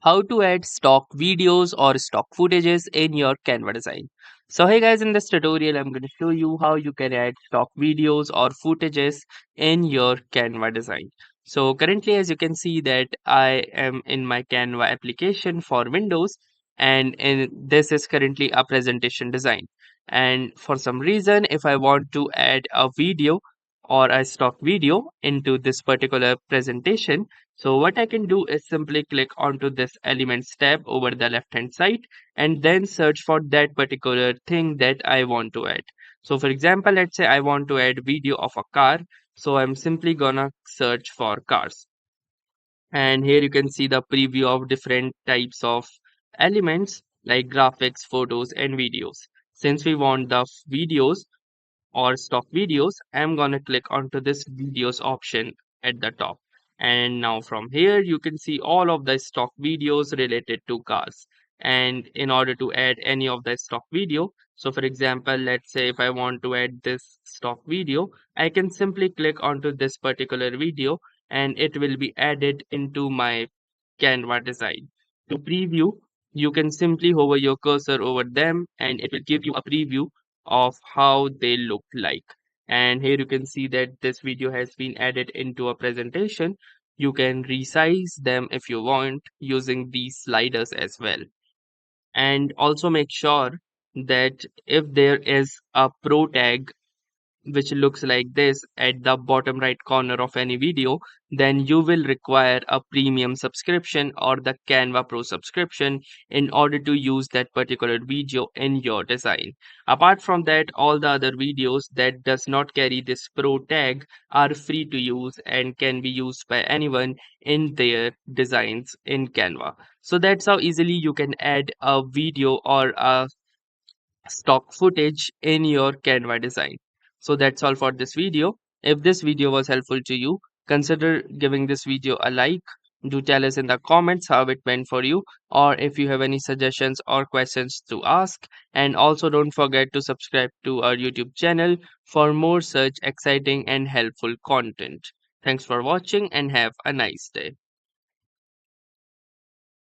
How to add stock videos or stock footages in your Canva design. So hey guys, in this tutorial I'm going to show you how you can add stock videos or footages in your Canva design. So currently, as you can see, that I am in my Canva application for Windows, and this is currently a presentation design. And for some reason, if I want to add a video or a stock video into this particular presentation, so what I can do is simply click onto this elements tab over the left hand side and then search for that particular thing that I want to add. So for example, let's say I want to add video of a car. So I'm simply gonna search for cars. And here you can see the preview of different types of elements like graphics, photos, and videos. Since we want the videos, or stock videos, I'm gonna click onto this videos option at the top. And now from here, you can see all of the stock videos related to cars. And in order to add any of the stock video, so for example, let's say if I want to add this stock video, I can simply click onto this particular video and it will be added into my Canva design. To preview, you can simply hover your cursor over them and it will give you a preview of how they look like. And here you can see that this video has been added into a presentation. You can resize them if you want using these sliders as well. And also make sure that if there is a pro tag which looks like this at the bottom right corner of any video, then you will require a premium subscription or the Canva Pro subscription in order to use that particular video in your design. Apart from that, all the other videos that does not carry this pro tag are free to use and can be used by anyone in their designs in Canva. So that's how easily you can add a video or a stock footage in your Canva design. So that's all for this video. If this video was helpful to you, consider giving this video a like. Do tell us in the comments how it went for you, or if you have any suggestions or questions to ask. And also don't forget to subscribe to our YouTube channel for more such exciting and helpful content. Thanks for watching and have a nice day.